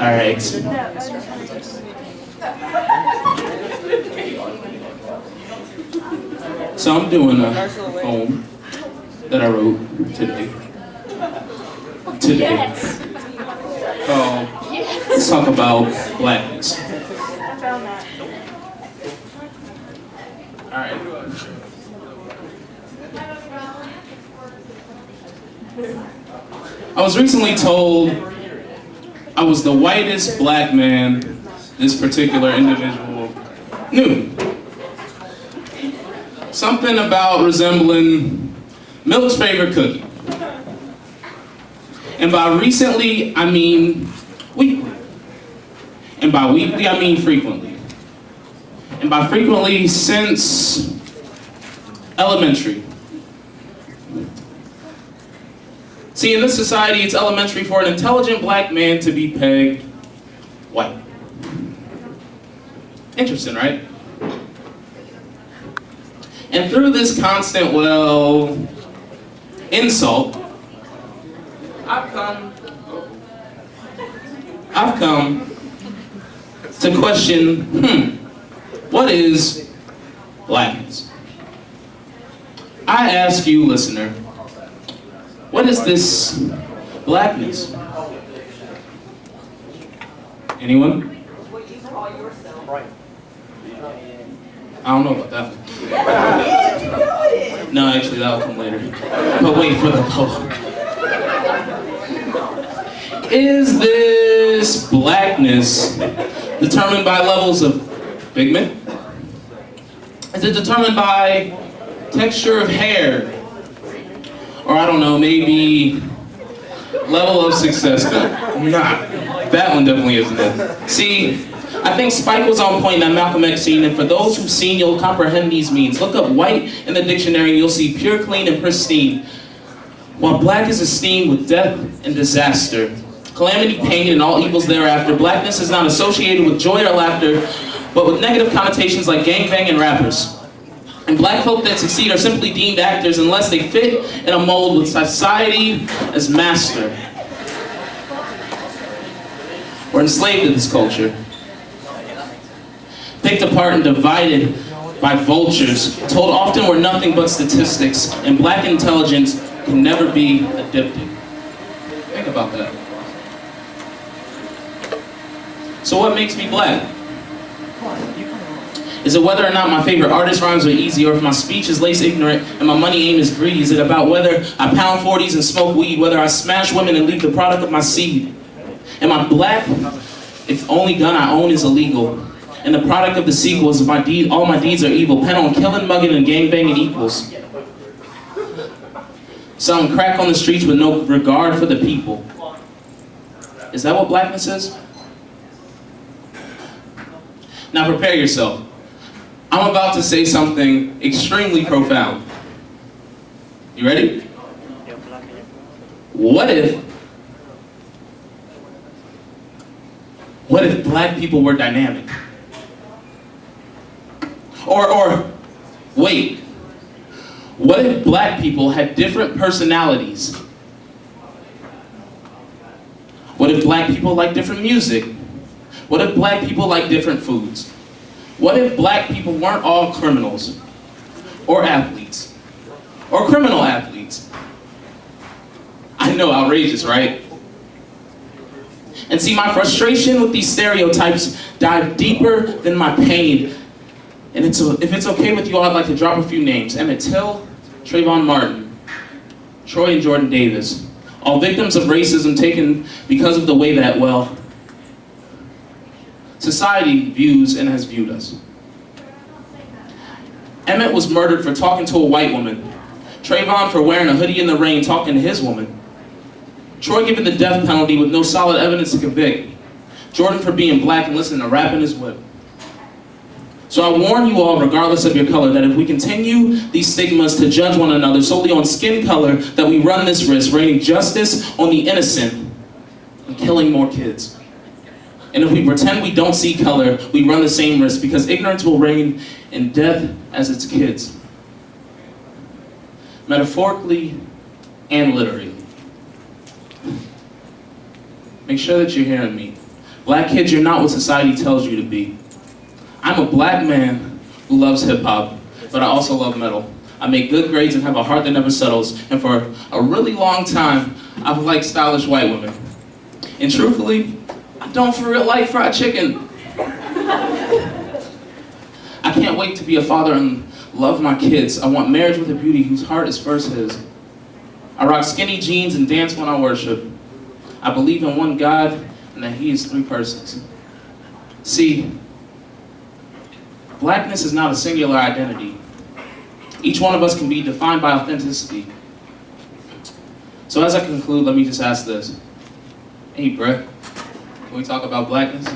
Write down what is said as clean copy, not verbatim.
Alright. So I'm doing a poem that I wrote today. Let's talk about blackness. Alright. I was recently told I was the whitest black man this particular individual knew. Something about resembling Milk's favorite cookie. And by recently, I mean weekly. And by weekly, I mean frequently. And by frequently, since elementary. See, in this society, it's elementary for an intelligent black man to be pegged white. Interesting, right? And through this constant, insult, I've come to question, what is blackness? I ask you, listener, what is this blackness? Anyone? What you call yourself. Right. I don't know about that one. No, actually, that'll come later. But wait for the poem. Is this blackness determined by levels of pigment? Is it determined by texture of hair? Or I don't know, maybe level of success? Nah, that one definitely isn't it. See, I think Spike was on point in that Malcolm X scene, and for those who've seen, you'll comprehend these means. Look up white in the dictionary, and you'll see pure, clean, and pristine. While black is esteemed with death and disaster, calamity, pain, and all evils thereafter, blackness is not associated with joy or laughter, but with negative connotations like gangbang and rappers. And black folk that succeed are simply deemed actors unless they fit in a mold with society as master. We're enslaved to this culture. Picked apart and divided by vultures, told often we're nothing but statistics, and black intelligence can never be a diptych. Think about that. So what makes me black? Is it whether or not my favorite artist rhymes are easy, or if my speech is lace ignorant and my money aim is greedy? Is it about whether I pound 40s and smoke weed, whether I smash women and leave the product of my seed? Am I black if only gun I own is illegal? And the product of the sequel is all my deeds are evil, pent on killing, mugging, and gangbanging equals. Selling crack on the streets with no regard for the people. Is that what blackness is? Now prepare yourself. I'm about to say something extremely profound. You ready? What if black people were dynamic? Or wait, what if black people had different personalities? What if black people like different music? What if black people like different foods? What if black people weren't all criminals, or athletes, or criminal athletes? I know, outrageous, right? And see, my frustration with these stereotypes dive deeper than my pain. And if it's okay with you all, I'd like to drop a few names. Emmett Till, Trayvon Martin, Troy and Jordan Davis. All victims of racism taken because of the way that, society views and has viewed us. Emmett was murdered for talking to a white woman. Trayvon for wearing a hoodie in the rain talking to his woman. Troy given the death penalty with no solid evidence to convict. Jordan for being black and listening to rap in his whip. So I warn you all, regardless of your color, that if we continue these stigmas to judge one another solely on skin color, that we run this risk, raining justice on the innocent and killing more kids. And if we pretend we don't see color, we run the same risk, because ignorance will reign in death as its kids. Metaphorically and literally. Make sure that you're hearing me. Black kids, you're not what society tells you to be. I'm a black man who loves hip hop, but I also love metal. I make good grades and have a heart that never settles, and for a really long time, I've liked stylish white women. And truthfully, I don't for real like fried chicken. I can't wait to be a father and love my kids. I want marriage with a beauty whose heart is first his. I rock skinny jeans and dance when I worship. I believe in one God and that He is three persons. See, blackness is not a singular identity. Each one of us can be defined by authenticity. So as I conclude, let me just ask this. Hey, Brett, can we talk about blackness?